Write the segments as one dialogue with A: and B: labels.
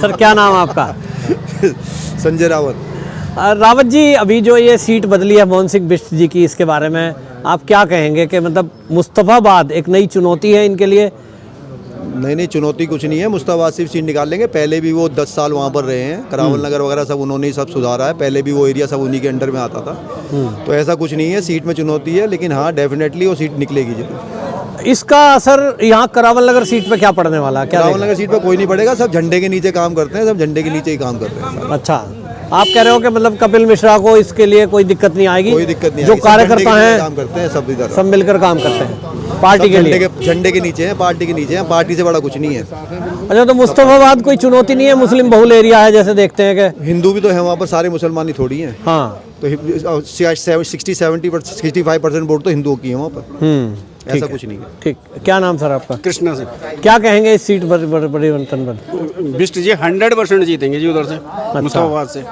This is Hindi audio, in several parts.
A: सर क्या नाम है आपका?
B: संजय रावत।
A: रावत जी, अभी जो ये सीट बदली है मोहन सिंह बिष्ट जी की, इसके बारे में आप क्या कहेंगे कि मतलब मुस्तफाबाद एक नई चुनौती है इनके लिए?
B: नहीं, चुनौती कुछ नहीं है। मुस्तफाबाद सिर्फ सीट निकाल लेंगे। पहले भी वो 10 साल वहाँ पर रहे हैं। करावल नगर वगैरह सब उन्होंने ही सब सुधारा है। पहले भी वो एरिया सब उन्हीं के अंडर में आता था। तो ऐसा कुछ नहीं है, सीट में चुनौती है, लेकिन हाँ डेफिनेटली वो सीट निकलेगी जरूर।
A: इसका असर यहाँ करावल नगर सीट पे क्या पड़ने वाला है? क्या
B: करावल नगर सीट पर कोई नहीं पड़ेगा। सब झंडे के नीचे काम करते हैं, सब झंडे के नीचे ही काम करते हैं।
A: अच्छा, आप कह रहे हो कि मतलब कपिल मिश्रा को इसके लिए कोई दिक्कत नहीं आएगी?
B: कोई दिक्कत नहीं
A: जो
B: आएगी।
A: कार्यकर्ता हैं
B: काम करते हैं सब इधर,
A: सब मिलकर काम करते हैं पार्टी के लिए।
B: झंडे के नीचे हैं, पार्टी के नीचे हैं। पार्टी से बड़ा कुछ नहीं है।
A: अच्छा, तो मुस्तफाबाद कोई चुनौती नहीं है? मुस्लिम बहुल एरिया है जैसे देखते हैं कि
B: हिंदू भी तो है वहाँ पर, सारे मुसलमान ही थोड़ी हैं।
A: हाँ,
B: तो 60-70% वोट तो हिंदुओं की है वहाँ पर। ऐसा कुछ नहीं है।
A: ठीक। क्या नाम सर आपका?
C: कृष्णा से।
A: क्या कहेंगे इस सीट परिवर्तन पर?
C: बिष्ट जी 100% जीतेंगे जी उधर से, मुस्तफाबाद से।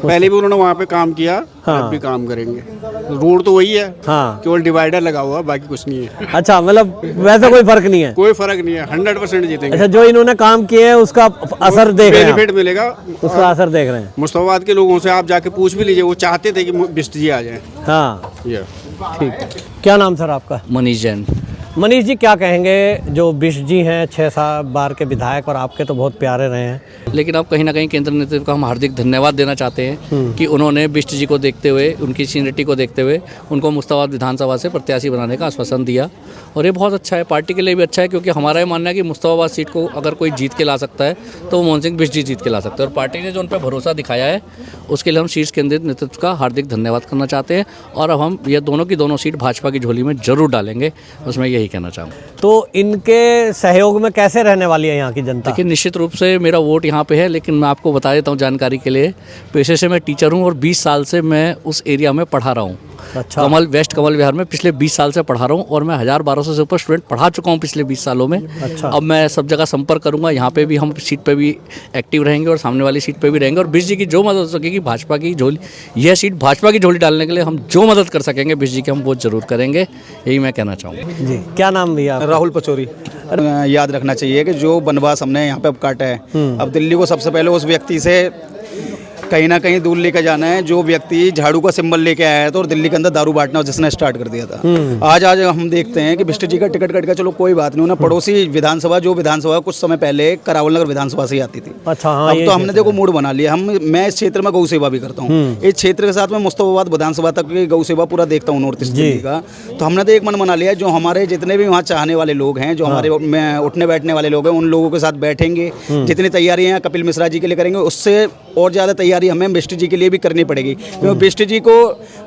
C: पहले भी उन्होंने वहाँ पे काम किया, अब भी काम करेंगे। रोड तो वही है,
A: हाँ,
C: केवल डिवाइडर लगा हुआ, बाकी कुछ नहीं है।
A: अच्छा, मतलब वैसा कोई फर्क नहीं है?
C: कोई फर्क नहीं है, 100% जीतेंगे।
A: अच्छा, जो इन्होंने काम किए हैं उसका असर देख रहे हैं आप?
C: बेनिफिट मिलेगा,
A: उसका असर देख रहे हैं।
C: मुस्तफाबाद के लोगों से आप जाके पूछ भी लीजिए, वो चाहते थे कि बिष्ट जी आ जाए।
A: हाँ,
C: ये
A: ठीक है। क्या नाम सर आपका?
D: मनीष जैन।
A: मनीष जी, क्या कहेंगे जो बिष्ट जी हैं 6 बार के विधायक और आपके तो बहुत प्यारे रहे हैं,
D: लेकिन अब कहीं ना कहीं केंद्र नेतृत्व का हम हार्दिक धन्यवाद देना चाहते हैं कि उन्होंने बिष्ट जी को देखते हुए, उनकी सीनियरिटी को देखते हुए उनको मुस्तफाबाद विधानसभा से प्रत्याशी बनाने का आश्वासन दिया। और ये बहुत अच्छा है, पार्टी के लिए भी अच्छा है, क्योंकि हमारा ये मानना है कि मुस्तफाबाद सीट को अगर कोई जीत के ला सकता है तो वो मोहन सिंह बिष्ट जी जीत के ला सकते हैं। और पार्टी ने जो उन पर भरोसा दिखाया है उसके लिए हम शीर्ष केंद्रित नेतृत्व का हार्दिक धन्यवाद करना चाहते हैं। और अब हम ये दोनों की दोनों सीट भाजपा की झोली में जरूर डालेंगे, उसमें यही कहना चाहूँगा।
A: तो इनके सहयोग में कैसे रहने वाली है यहाँ की जनता?
D: देखिए, निश्चित रूप से मेरा वोट यहाँ पे है, लेकिन मैं आपको बता देता हूँ जानकारी के लिए, पेशे से मैं टीचर हूँ और 20 साल से मैं उस एरिया में पढ़ा रहा हूँ।
A: अच्छा।
D: वेस्ट कमल विहार में पिछले 20 साल से पढ़ा रहा हूँ और मैं 1000-1200 से ऊपर स्टूडेंट पढ़ा चुका हूँ पिछले 20 सालों में।
A: अच्छा।
D: अब मैं सब जगह संपर्क करूँगा, यहाँ पे भी हम सीट पे भी एक्टिव रहेंगे और सामने वाली सीट पे भी रहेंगे। और बिष्ट जी की जो मदद हो सकेगी भाजपा की झोली, यह सीट भाजपा की झोली डालने के लिए हम जो मदद कर सकेंगे बिष्ट जी की हम वो जरूर करेंगे, यही मैं कहना चाहूँगा।
A: जी, क्या नाम भैया?
E: राहुल पचौरी। याद रखना चाहिए कि जो वनवास हमने यहाँ पे अब काटा है, अब दिल्ली को सबसे पहले उस व्यक्ति से कहीं ना कहीं दूर लेकर जाना है जो व्यक्ति झाड़ू का सिंबल लेके आया था और दिल्ली के अंदर दारू बांटना जिसने स्टार्ट कर दिया था। आज हम देखते हैं कि बिष्ट जी का टिकट कट गया, चलो कोई बात नहीं, उन्हें पड़ोसी विधानसभा जो विधानसभा कुछ समय पहले करावल नगर विधानसभा से ही आती थी।
A: अच्छा, हाँ,
E: अब तो हमने देखो मूड बना लिया। मैं इस क्षेत्र में गौ सेवा भी करता हूँ, इस क्षेत्र के साथ में मुस्तफाबाद विधानसभा तक की गौ सेवा पूरा देखता हूँ नॉर्थ ईस्ट दिल्ली का। तो हमने तो एक मन बना लिया, जो हमारे जितने भी वहाँ चाहने वाले लोग हैं, जो हमारे उठने बैठने वाले लोग हैं, उन लोगों के साथ बैठेंगे। जितनी तैयारियां कपिल मिश्रा जी के लिए करेंगे उससे और ज़्यादा तैयारी हमें बिष्ट जी के लिए भी करनी पड़ेगी, क्योंकि बिष्ट जी को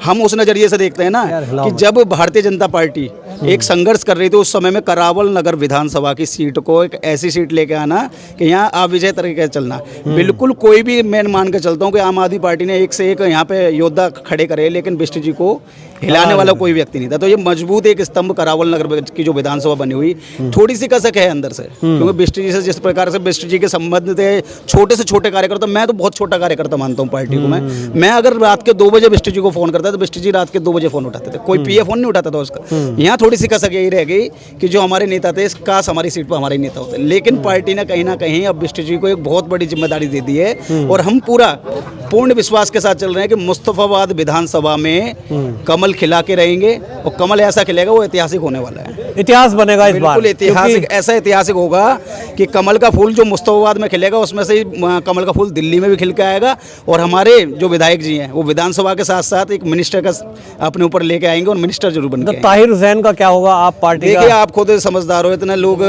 E: हम उस नज़रिए से देखते हैं ना कि जब भारतीय जनता पार्टी एक संघर्ष कर रही थी उस समय में करावल नगर विधानसभा की सीट को एक ऐसी सीट लेके आना कि यहाँ आप विजय तरीके से चलना। बिल्कुल कोई भी, मैं मान के चलता हूँ कि आम आदमी पार्टी ने एक से एक यहाँ पे योद्धा खड़े करे, लेकिन बिष्ट जी को हिलाने वाला कोई व्यक्ति नहीं था। तो ये मजबूत एक स्तंभ करावल नगर की जो विधानसभा बनी हुई, थोड़ी सी कसक है अंदर से, क्योंकि बिष्ट जी से जिस प्रकार से बिष्ट जी के संबंध थे, छोटे से छोटे कार्यकर्ता, मैं तो बहुत छोटा कार्यकर्ता मानता हूँ पार्टी को। मैं अगर रात के 2 बजे बिष्ट जी को फोन करता तो बिष्ट जी रात के 2 बजे फोन उठाते थे, कोई पीए फोन नहीं उठाता था उसका। यहाँ थोड़ी सी कसक यही रह गई कि जो हमारे नेता थे, काश हमारी सीट पर हमारे नेता होते, लेकिन पार्टी ने कहीं ना कहीं अब बिष्ट जी को एक बहुत बड़ी जिम्मेदारी दे दी है। और हम पूर्ण विश्वास के साथ चल रहे हैं कि मुस्तफाबाद विधानसभा में कमल खिला के रहेंगे और कमल ऐसा खिलेगा वो ऐतिहासिक होने वाला है।
A: इतिहास बनेगा इस बार,
E: बिल्कुल ऐतिहासिक, ऐसा ऐतिहासिक होगा कि कमल का फूल जो मुस्तफाबाद में खिलेगा उसमें से कमल का फूल दिल्ली में भी खिल के आएगा। और हमारे जो विधायक जी हैं वो विधानसभा के साथ साथ एक मिनिस्टर का अपने ऊपर लेके आएंगे और मिनिस्टर जरूर बन के।
A: ताहिर हुसैन का क्या होगा? आप पार्टी
E: देखिए, आप खुद समझदार हो, इतने लोग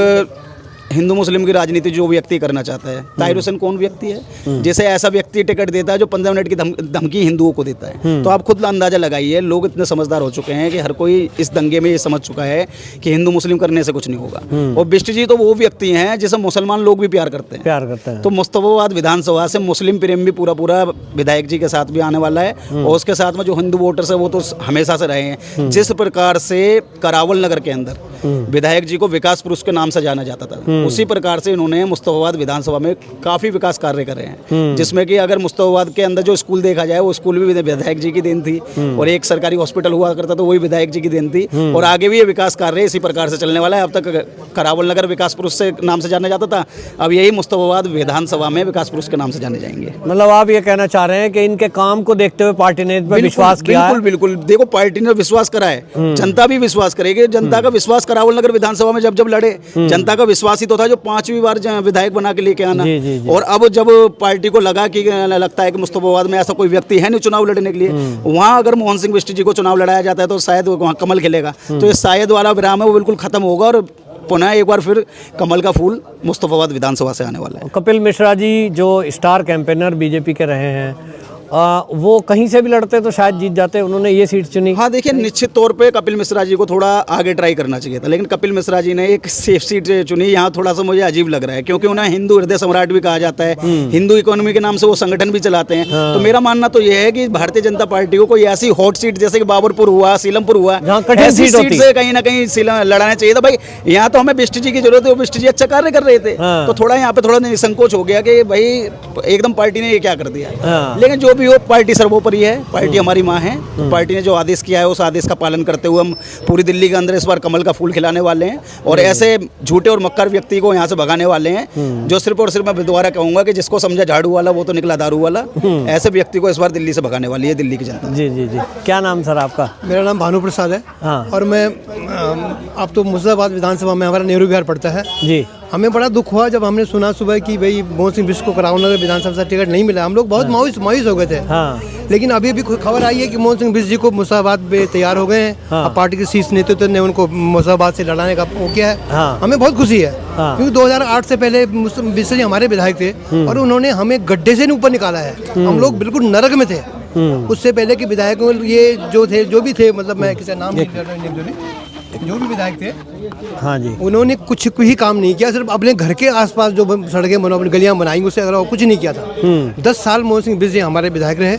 E: हिंदू मुस्लिम की राजनीति जो व्यक्ति करना चाहता है, ताहिर हुसैन कौन व्यक्ति है? जैसे ऐसा व्यक्ति टिकट देता है जो 15 मिनट की धमकी हिंदुओं को देता है। तो आप खुद अंदाजा लगाइए, लोग इतने समझदार हो चुके हैं कि हर कोई इस दंगे में ये समझ चुका है कि हिंदू मुस्लिम करने से कुछ नहीं होगा। और बिष्ट जी तो वो व्यक्ति हैं जिसे मुसलमान लोग भी प्यार करते हैं। तो मुस्तफाबाद विधानसभा से मुस्लिम प्रेम भी पूरा विधायक जी के साथ भी आने वाला है। और उसके साथ में जो हिंदू वोटर्स है वो तो हमेशा से रहे हैं। जिस प्रकार से करावल नगर के अंदर विधायक जी को विकास पुरुष के नाम से जाना जाता था, उसी प्रकार से इन्होंने मुस्तफाबाद विधानसभा में काफ़ी विकास कार्य करे हैं, जिसमें कि अगर मुस्तफाबाद के अंदर जो स्कूल देखा जाए वो स्कूल भी विधायक जी की देन थी, और एक सरकारी हॉस्पिटल हुआ करता तो वही विधायक जी की देन थी, और आगे भी ये विकास कार्य इसी प्रकार से चलने वाला है। अब तक करावल नगर विकास पुरुष से नाम से जाना जाता था, अब यही मुस्तफाबाद विधानसभा में विकास पुरुष के नाम से जाने जाएंगे।
A: मतलब आप ये कहना चाह रहे हैं कि इनके काम को देखते हुए पार्टी ने इन पर विश्वास किया है?
E: बिल्कुल बिल्कुल, देखो पार्टी ने विश्वास करा है, जनता भी विश्वास करेगी। जनता का विश्वास करावल नगर विधानसभा में जब लड़े, जनता का विश्वास ही तो था जो 5वीं बार विधायक बना के लेके आना। और अब जब पार्टी को लगता है कि मुस्तफाबाद में ऐसा कोई व्यक्ति है नहीं चुनाव लड़ने के लिए, वहाँ अगर मोहन सिंह बिष्ट जी को चुनाव लड़ाया जाता है तो शायद वहाँ कमल खिलेगा। तो ये शायद वाला विराम है वो बिल्कुल खत्म होगा और पुनः एक बार फिर कमल का फूल मुस्तफाबाद विधानसभा से आने वाला है।
A: कपिल मिश्रा जी जो स्टार कैंपेनर बीजेपी के रहे हैं, वो कहीं से भी लड़ते तो शायद जीत जाते, उन्होंने ये सीट चुनी।
E: हाँ देखिए, निश्चित तौर पे कपिल मिश्रा जी को थोड़ा आगे ट्राई करना चाहिए था, लेकिन कपिल मिश्रा जी ने एक सेफ सीट चुनी। यहाँ थोड़ा सा मुझे अजीब लग रहा है, क्योंकि उन्हें हिंदू हृदय सम्राट भी कहा जाता है, हिंदू इकोनॉमी के नाम से वो संगठन भी चलाते हैं। तो मेरा मानना तो यह है कि भारतीय जनता पार्टी को कोई ऐसी हॉट सीट जैसे कि बाबरपुर हुआ, सीलमपुर हुआ, ऐसी सीट से कहीं ना कहीं लड़ाना चाहिए था। भाई यहाँ तो हमें बिष्ट जी की जरूरत है, वो बिष्ट जी अच्छा कार्य कर रहे थे, तो थोड़ा यहाँ पे थोड़ा संकोच हो गया कि भाई एकदम पार्टी ने ये क्या कर दिया। लेकिन जो भी हो, पार्टी सर्वोपरि है, पार्टी हमारी माँ है, तो पार्टी ने जो आदेश किया है उस आदेश का पालन करते हुए हम पूरी दिल्ली के अंदर इस बार कमल का फूल खिलाने वाले हैं, और ऐसे झूठे और मक्कार व्यक्ति को यहाँ से भगाने वाले हैं जो सिर्फ और सिर्फ मैं दोबारा कहूंगा कि जिसको समझा झाड़ू वाला वो तो निकला दारू वाला। ऐसे व्यक्ति को इस बार दिल्ली से भगाने वाली है दिल्ली की जनता।
A: जी जी जी, क्या नाम सर आपका?
F: मेरा नाम भानु प्रसाद है।
A: हाँ।
F: और मैं अब तो मुर्शिदाबाद विधानसभा में हमारा नेहरू विहार पड़ता है
A: जी।
F: हमें बड़ा दुख हुआ जब हमने सुना सुबह कि भाई मोहन सिंह बिष्ट को करावल नगर विधानसभा से टिकट नहीं मिला। हम लोग बहुत मायूस हो गए थे।
A: हाँ।
F: लेकिन अभी भी खबर आई है कि मोहन सिंह बिष्ट जी को मुर्शिदाबाद में तैयार हो गए हैं।
A: हाँ।
F: अब पार्टी के शीर्ष नेतृत्व ने उनको मुर्शिदाबाद से लड़ाने का वो किया है।
A: हाँ।
F: हमें बहुत खुशी है।
A: हाँ।
F: क्योंकि 2008 से पहले बिष्ट जी हमारे विधायक थे और उन्होंने हमें गड्ढे से ऊपर निकाला है। हम लोग बिल्कुल नरक में थे। उससे पहले के विधायकों ये जो भी थे, मतलब मैं किसी नाम नहीं कर रहा हूं, जो भी विधायक थे,
A: हाँ जी,
F: उन्होंने कुछ ही काम नहीं किया। सिर्फ अपने घर के आसपास जो सड़कें बनो, अपनी गलियां बनाई, उससे अगर कुछ नहीं किया था। 10 साल मोहन सिंह बिष्ट जी हमारे विधायक रहे।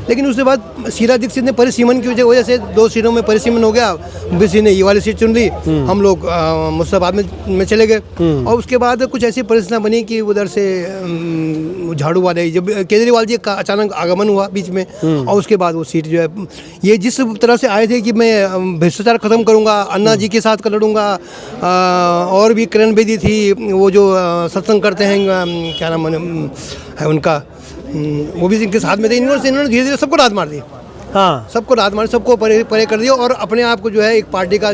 F: लेकिन उसके बाद शीला दीक्षित ने परिसीमन की वजह से 2 सीटों में परिसीमन हो गया। बिष्ट जी ने ये वाली सीट चुन ली, हम लोग मुर्शिदाबाद में चले गए। और उसके बाद कुछ ऐसी परिस्थितियाँ बनी कि उधर से झाड़ू वाले, जब केजरीवाल जी का अचानक आगमन हुआ बीच में, और उसके बाद वो सीट जो है, ये जिस तरह से आए थे कि मैं भ्रष्टाचार खत्म करूँगा, अन्ना जी के साथ लड़ूंगा, और भी किरण बेदी थी, वो जो सत्संग करते हैं, क्या नाम है उनका, वो भी इनके साथ में थे। इन्होंने धीरे धीरे सबको रात मार दी।
A: हाँ,
F: सबको रात मार, सबको परे कर दिया, और अपने आप को जो है एक पार्टी का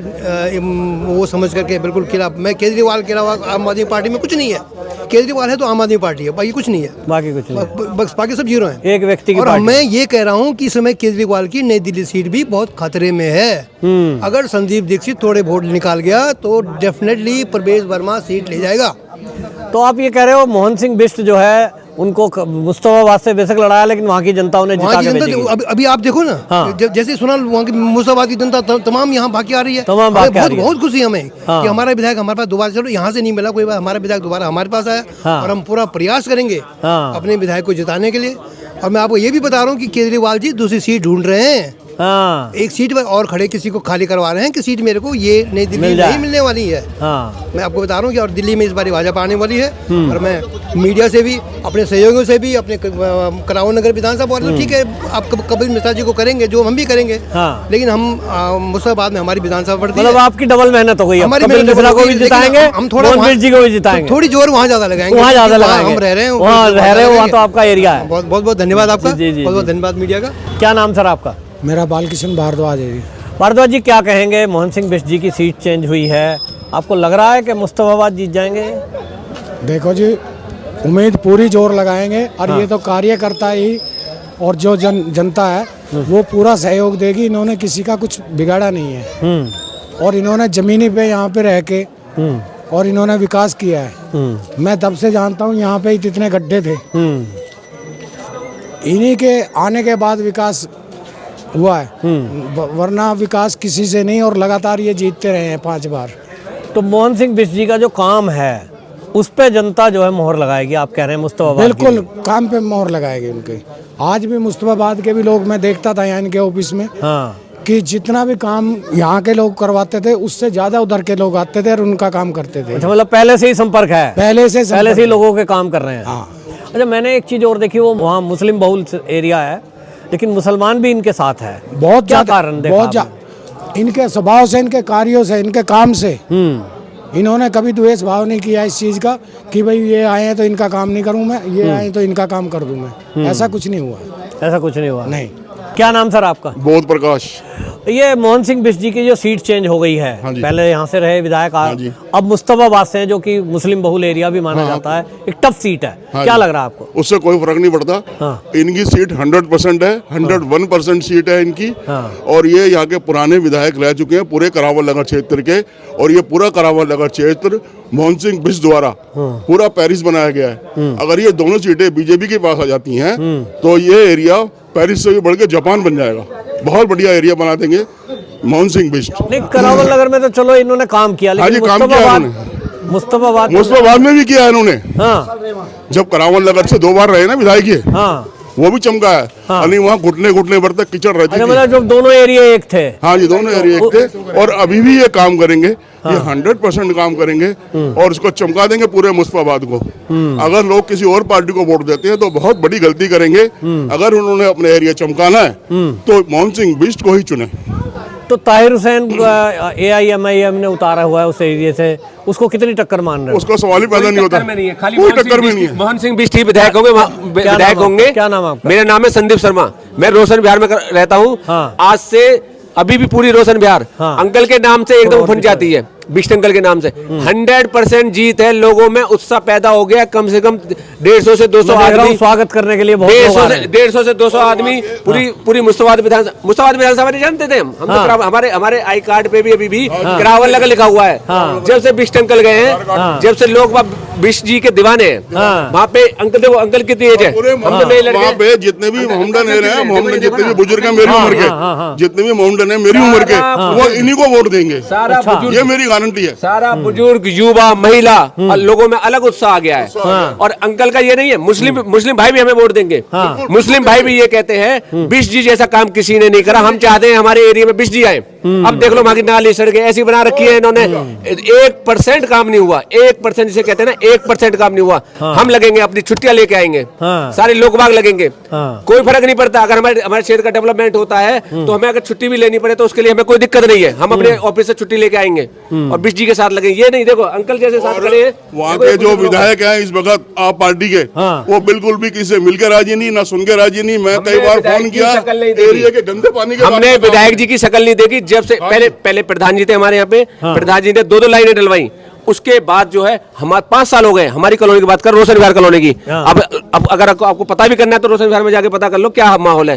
F: वो समझ करके बिल्कुल खिलाफ। मैं केजरीवाल के अलावा आम आदमी पार्टी में कुछ नहीं है। केजरीवाल है तो आम आदमी पार्टी है, बाकी कुछ नहीं है।
A: बाकी कुछ नहीं,
F: बस बाकी सब जीरो हैं।
A: एक व्यक्ति की
F: और
A: पार्टी।
F: मैं ये कह रहा हूँ कि इस समय केजरीवाल की नई दिल्ली सीट भी बहुत खतरे में है। अगर संदीप दीक्षित थोड़े वोट निकाल गया तो डेफिनेटली प्रवेश वर्मा सीट ले जाएगा।
A: तो आप ये कह रहे हो मोहन सिंह बिष्ट जो है उनको मुस्तफाबाद से बेशक लड़ाया, लेकिन वहाँ की जनता उन्हें जिता के भेजेगी।
F: अभी आप देखो ना।
A: हाँ।
F: जैसे सुना वहाँ की मुर्शिदाबाद की जनता तमाम यहाँ भाग के आ रही है।
A: तमाम भाग के आ रही है।
F: बहुत खुशी हमें
A: हाँ।
F: कि हमारा विधायक हमारे पास दोबारा, चलो यहाँ से नहीं मिला कोई बात, हमारा विधायक दोबारा हमारे पास आया।
A: हाँ।
F: और हम पूरा प्रयास करेंगे
A: हाँ।
F: अपने विधायक को जिताने के लिए। और मैं आपको ये भी बता रहा हूँ कि केजरीवाल जी दूसरी सीट ढूंढ रहे हैं।
A: हाँ।
F: एक सीट पर और खड़े किसी को खाली करवा रहे हैं कि सीट मेरे को ये नई दिल्ली नहीं मिलने वाली है।
A: हाँ।
F: मैं आपको बता रहा हूँ कि और दिल्ली में इस बार भाजपा आने वाली है। और मैं मीडिया से भी, अपने सहयोगियों से भी, अपने करावल नगर विधानसभा वाले, तो ठीक है आप कपिल मिश्रा जी को करेंगे, जो हम भी करेंगे।
A: हाँ।
F: लेकिन हम मुर्शिदाबाद में हमारी विधानसभा पड़ती है।
A: मतलब आपकी डबल मेहनत हो गई।
F: हमारी
A: कपिल मिश्रा को भी जिताएंगे,
F: हम थोड़ा
A: मोहन बिष्ट जी को भी जिताएंगे।
F: थोड़ी जोर वहाँ ज्यादा लगाएंगे,
A: वहाँ ज्यादा लगाएंगे।
F: हम रह रहे हैं,
A: वहाँ रह रहे हो, वहाँ तो आपका एरिया है।
F: बहुत बहुत धन्यवाद आपका।
A: जी, जी,
F: बहुत बहुत धन्यवाद मीडिया का।
A: क्या नाम सर आपका?
G: मेरा बालकिशन भारद्वाज है।
A: भारद्वाज जी, क्या कहेंगे? मोहन सिंह बिष्ट जी की सीट चेंज हुई है, आपको लग रहा है कि मुस्तफाबाद जीत जाएंगे?
G: देखो जी, उम्मीद पूरी जोर लगाएंगे, और
A: हाँ।
G: ये तो कार्यकर्ता ही और जो जनता है वो पूरा सहयोग देगी। इन्होंने किसी का कुछ बिगाड़ा नहीं है, और इन्होंने जमीनी पे यहाँ पे रह के और इन्होंने विकास किया है। मैं तब से जानता हूँ यहाँ पे इतने गड्ढे थे, इन्हीं के आने के बाद विकास हुआ है, वरना विकास किसी से नहीं, और लगातार ये जीतते रहे हैं 5 बार।
A: तो मोहन सिंह बिष्ट जी का जो काम है उस पे जनता जो है मोहर लगाएगी, आप कह रहे हैं मुस्तफाबाद?
G: बिल्कुल, काम पे मोहर लगाएगी उनके। आज भी मुस्तफाबाद के भी लोग मैं देखता था यहाँ इनके ऑफिस में।
A: हाँ।
G: कि जितना भी काम यहाँ के लोग करवाते थे उससे ज्यादा उधर के लोग आते थे और उनका काम करते थे।
A: अच्छा, मतलब पहले से ही संपर्क है,
G: पहले से
A: ही लोगों के काम कर रहे हैं।
G: हाँ।
A: अच्छा, मैंने एक चीज और देखी, वो वहाँ मुस्लिम बहुल एरिया है लेकिन मुसलमान भी इनके साथ है।
G: बहुत
A: क्या
G: ज्यादा
A: कारण देखा
G: बहुत इनके स्वभाव से, इनके कार्यों से, इनके काम से इन्होंने कभी द्वेष भाव नहीं किया इस चीज का कि भाई ये आए हैं तो इनका काम नहीं करूं मैं, ये आए तो इनका काम कर दूं मैं। ऐसा कुछ नहीं हुआ।
A: ऐसा कुछ नहीं हुआ।
G: नहीं।
A: क्या नाम सर आपका?
H: बोध प्रकाश।
A: ये मोहन सिंह बिष्ट जी की जो सीट चेंज हो गई है,
H: हाँ जी।
A: पहले यहाँ से रहे विधायक,
H: जी।
A: अब मुस्तफाबाद से है जो कि मुस्लिम बहुल एरिया भी माना जाता है, एक टफ सीट है। क्या लग रहा है आपको?
H: उससे कोई फर्क नहीं पड़ता।
A: हाँ।
H: इनकी सीट 100% है, 101% सीट है इनकी।
A: हाँ।
H: और ये यहाँ के पुराने विधायक रह चुके हैं पूरे करावल नगर क्षेत्र के, और ये पूरा करावल नगर क्षेत्र मोहन सिंह बिष्ट द्वारा पूरा पेरिस बनाया गया है। अगर ये दोनों सीटें बीजेपी के पास आ जाती हैं तो ये एरिया पेरिस से भी बढ़ के जापान बन जाएगा। बहुत बढ़िया एरिया बना देंगे मोहन सिंह बिष्ट।
A: नहीं, करावल नगर में तो चलो इन्होंने काम किया,
H: हाँ जी,
A: लेकिन
H: काम किया मुस्तफाबाद में भी किया है इन्होंने।
A: हाँ।
H: जब करावल नगर से 2 बार रहे ना विधायक ये,
A: हाँ।
H: वो भी चमका है। यानी वहाँ घुटने भर तक कीचड़ रहती
A: अच्छा,
H: थी।
A: मतलब जब दोनों एरिया एक थे।
H: हाँ जी, दोनों एरिया एक थे और अभी भी ये काम करेंगे। ये 100% काम करेंगे और इसको चमका देंगे पूरे मुस्तफाबाद को। अगर लोग किसी और पार्टी को वोट देते हैं तो बहुत बड़ी गलती करेंगे। अगर उन्होंने अपने एरिया चमकाना है तो मोहन सिंह बिष्ट को ही चुने।
A: तो ताहिर हुसैन AIMIM ने उतारा हुआ है उस एरिया से, उसको कितनी टक्कर मान रहे हो?
H: उसका सवाल ही पैदा नहीं होता। कोई टक्कर में नहीं है।
I: मोहन सिंह बिष्ट ही विधायक होंगे।
A: क्या नाम आपका?
I: मेरा नाम है संदीप शर्मा। मैं रोशन बिहार में रहता हूँ।
A: हाँ।
I: आज से अभी भी पूरी रोशन बिहार
A: हाँ।
I: अंकल के नाम से एकदम उफन जाती है। बिष्ट अंकल के नाम से 100% जीत है। लोगों में उत्साह पैदा हो गया। कम से कम 150 से 200 आदमी
A: स्वागत करने के लिए बहुत लोग आ रहे हैं।
I: 150 से 200 आदमी पूरी मुस्तफाबाद विधानसभा नहीं जानते थे हम तो हमारे आई कार्ड पे भी अभी भी करावल नगर लिखा हुआ है। जब से बिष्ट अंकल गए हैं, जब से लोग बिष्ट जी के दीवाने हैं, वहाँ पे अंकल देखो, अंकल कितनी एज है, हम तो नए लड़के।
H: वहाँ पे जितने भी मोहम्मदन हैं, मोहम्मदन जितने भी बुजुर्ग हैं मेरी उम्र के, जितने भी मोहम्मदन हैं मेरी उम्र के, वो इन्हीं को वोट देंगे। ये मेरी गारंटी है।
I: सारा बुजुर्ग, युवा, महिला और लोगों में अलग उत्साह आ गया है। और अंकल का ये नहीं है, मुस्लिम भाई भी हमें वोट देंगे। मुस्लिम भाई भी ये कहते हैं बिष्ट जी जैसा काम किसी ने नहीं करा, हम चाहते हैं हमारे एरिया में बिष्ट जी आए। अब देख लो वहां की नाली सड़कें ऐसी बना रखी है इन्होंने, 1% काम नहीं हुआ। 1% जिसे कहते हैं ना, 1% काम नहीं हुआ। हम लगेंगे, अपनी छुट्टियां लेके आएंगे, सारे लोग बाग लगेंगे, कोई फर्क नहीं पड़ता। अगर हमारे क्षेत्र का डेवलपमेंट होता है तो हमें अगर छुट्टी भी लेनी पड़े तो उसके लिए हमें कोई दिक्कत नहीं है। हम अपने ऑफिस से छुट्टी लेके आएंगे और बिष्ट जी के साथ लगेंगे। ये नहीं, देखो अंकल जैसे साथ खड़े हैं।
H: वहाँ के जो विधायक हैं इस वक्त आप पार्टी के, वो बिल्कुल भी किसी से मिलकर राजी नहीं, ना सुन के राजी नहीं। मैं कई बार फोन किया, एरिया के गंदे पानी के
I: हमने विधायक जी की शक्ल नहीं देखी। जब से पहले प्रधान जी थे हमारे यहाँ पे, प्रधान जी ने 2-2 लाइनें डलवाई। उसके बाद जो है हमारे 5 साल हो गए। हमारी कॉलोनी की बात कर, रोशन विहार कॉलोनी की। अब अगर आपको पता भी करना है तो रोशन विहार में जाके पता कर लो क्या माहौल है।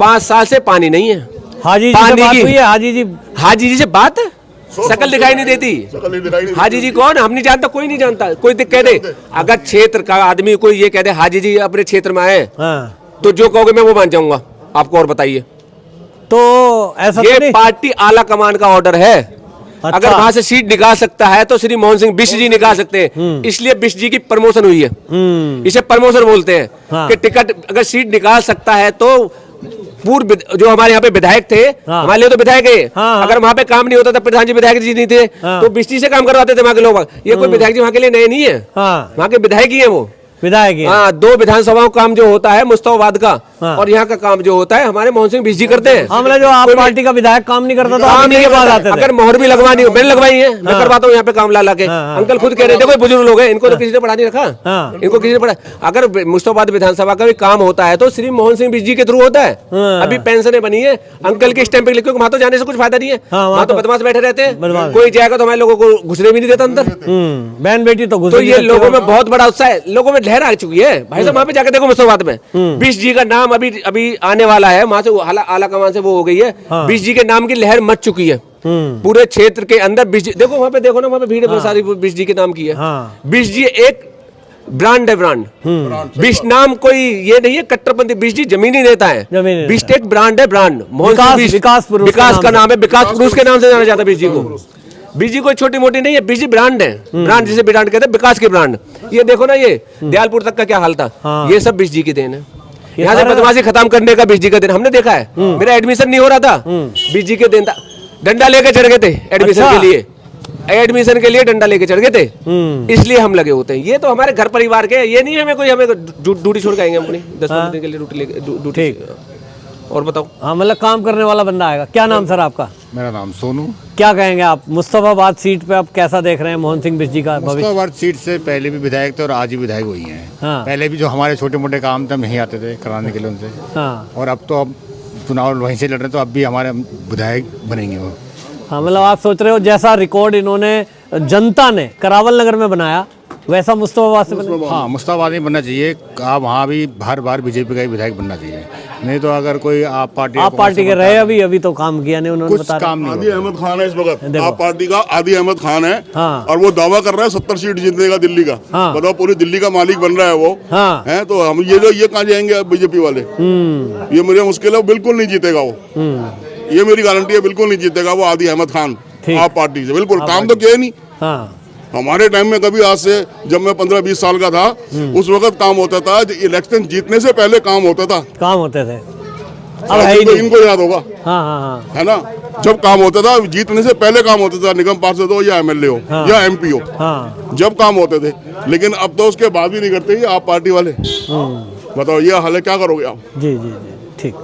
I: 5 साल से पानी नहीं है।
A: हाजी जी से बात है,
I: शकल दिखाई नहीं देती। हाजी जी कौन? हम नहीं जानता, कोई नहीं जानता। कोई कह दे, अगर क्षेत्र का आदमी कोई ये कह दे हाजी जी अपने क्षेत्र में आए, तो जो कहोगे मैं वो मान जाऊंगा। आपको और बताइए।
A: तो ऐसा
I: ये पार्टी आला कमान का ऑर्डर है।
A: अच्छा।
I: अगर वहां से सीट निकाल सकता है तो श्री मोहन सिंह बिष्ट जी निकाल सकते हैं। इसलिए बिष्ट जी की प्रमोशन हुई है। इसे प्रमोशन बोलते हैं। कि टिकट अगर सीट निकाल सकता है तो पूर्व जो हमारे यहाँ पे विधायक थे, हमारे लिए तो विधायक है। अगर वहाँ पे काम नहीं होता था, प्रधान जी विधायक जी नहीं थे, तो बिष्ट जी से काम करवाते थे वहाँ के लोग। ये कोई विधायक जी वहाँ के लिए नए नहीं है, वहाँ के विधायक ही है वो।
A: विधायक।
I: हाँ, 2 विधानसभाओं का काम जो होता है मुस्तफाबाद का और यहाँ का काम जो होता है हमारे मोहन सिंह बिष्ट जी करते हैं।
A: हमने जो आप पार्टी का विधायक काम नहीं करता तो आप इनके पास आते थे।
I: अगर मोहर भी लगवानी हो, मैंने लगवाई है, मैं करवाता हूँ यहाँ पे काम ला के। अंकल खुद कह रहे थे, कोई बुजुर्ग लोग हैं, इनको तो किसी ने पढ़ा नहीं रखा, इनको किसी ने पढ़ा। अगर मुस्तफाबाद विधानसभा का भी काम होता है तो श्री मोहन सिंह बिष्ट जी के थ्रू होता है। अभी पेंशनें बनी है अंकल के स्टैंप पे लिखे, वहां तो जाने से कुछ फायदा नहीं है, वहां तो बदमाश बैठे रहते हैं। कोई जाएगा तो हमारे लोगों को घुसने भी नहीं देता अंदर।
A: बहन बेटी
I: तो ये लोगों में बहुत बड़ा उत्साह है, लोगों में लहर आ चुकी है। भाई साहब वहां पे जाकर देखो मुस्तफाबाद में बिष्ट जी का नाम अभी आने वाला है। वहां से आला कमान से वो हो गई है। बिष्ट जी के नाम की लहर मच चुकी है पूरे क्षेत्र के अंदर। देखो वहां पे, देखो ना वहां पे भीड़ बहुत सारी बिष्ट जी के नाम की है। बिष्ट जी एक ब्रांड है, ब्रांड। बिष्ट नाम कोई ये नहीं है कट्टरपंथी, बिष्ट जी जमीनी नेता है। बिष्ट एक ब्रांड है, ब्रांड। विकास का नाम है, विकास पुरुष के नाम से जाना जाता है बिष्ट जी को। बिष्ट जी कोई छोटी मोटी नहीं है, बिष्ट जी ब्रांड है। ब्रांड जिसे ब्रांड कहते हैं, विकास के ब्रांड। ये देखो ना, ये दयालपुर तक का क्या हाल था, ये सब बिष्ट जी की देन है। यहाँ से बदमाशी खत्म करने का बीच जी का दिन हमने देखा है। मेरा एडमिशन नहीं हो रहा था, बीच जी के दिन था, डंडा लेके चढ़ गए थे एडमिशन
A: अच्छा।
I: के लिए, एडमिशन के लिए डंडा लेके चढ़ गए थे, इसलिए हम लगे होते हैं। ये तो हमारे घर परिवार के, ये नहीं है हमें कोई, हमें ड्यूटी छोड़ के आएंगे अपनी 10-15 दिन के लिए ड्यूटी।
A: ठीक।
I: और बताओ।
A: हाँ, मतलब काम करने वाला बंदा आएगा। क्या नाम सर आपका?
J: मेरा नाम सोनू।
A: क्या कहेंगे आप मुस्तफाबाद सीट पे आप कैसा देख रहे हैं मोहन सिंह बिष्ट जी का भविष्य?
J: मुस्तफाबाद सीट से पहले भी विधायक थे और आज भी विधायक हुई हैं।
A: हाँ।
J: पहले भी जो हमारे छोटे मोटे काम थे हम यहीं आते थे कराने के लिए उनसे।
A: हाँ
J: और अब तो अब चुनाव वहीं से लड़ रहे हैं, तो अब भी हमारे विधायक बनेंगे वो।
A: हाँ, मतलब आप सोच रहे हो जैसा रिकॉर्ड इन्होंने जनता ने करावल नगर में बनाया वैसा मुस्तफाबाद से बने?
J: हाँ, मुस्तफाबाद में बनना चाहिए। आप वहाँ भी हर बार बीजेपी का ही विधायक बनना चाहिए, नहीं तो अगर कोई आप पार्टी
A: के रहे अभी तो काम किया नहीं उन्होंने,
J: कुछ काम नहीं।
H: आदि अहमद खान है इस वक्त, आप पार्टी का आदि अहमद खान है।
A: हाँ।
H: और वो दावा कर रहा है 70 सीट जीतने का दिल्ली का।
A: हाँ।
H: बताओ, पूरी दिल्ली का मालिक बन रहा है वो।
A: हाँ।
H: है तो हम ये कहाँ जाएंगे अब बीजेपी वाले? ये मुझे मुश्किल है, बिल्कुल नहीं जीतेगा वो। ये मेरी गारंटी है, बिल्कुल नहीं जीतेगा वो आदि अहमद खान आप पार्टी से। बिल्कुल काम तो किया नहीं।
A: हाँ।
H: हमारे टाइम में कभी, आज से जब मैं 15-20 साल का था, उस वक्त काम होता था, इलेक्शन जीतने से पहले काम होता था।
A: काम होते थे, अब है ही
H: तो
A: नहीं।
H: इनको याद होगा।
A: हाँ हाँ हाँ,
H: है ना, जब काम होता था, जीतने से पहले काम होता था, निगम पार्षद हो या एमएलए हो या एमपी हो,
A: हाँ।
H: जब काम होते थे। लेकिन अब तो उसके बाद भी नहीं करते ये आप पार्टी वाले। बताओ, ये हाल है, क्या करोगे आप?
A: जी जी जी, ठीक।